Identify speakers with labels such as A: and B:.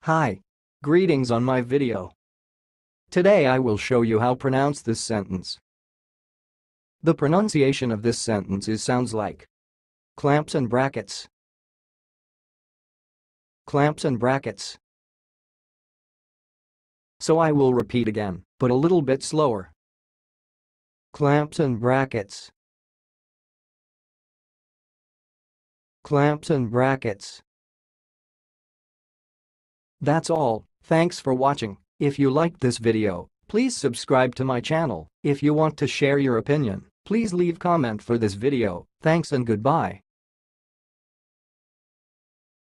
A: Hi. Greetings on my video. Today I will show you how to pronounce this sentence. The pronunciation of this sentence sounds like clamps and brackets. Clamps and brackets. So I will repeat again, but a little bit slower. Clamps and brackets. Clamps and brackets. That's all. Thanks for watching. If you liked this video, please subscribe to my channel. If you want to share your opinion, please leave comment for this video. Thanks and goodbye.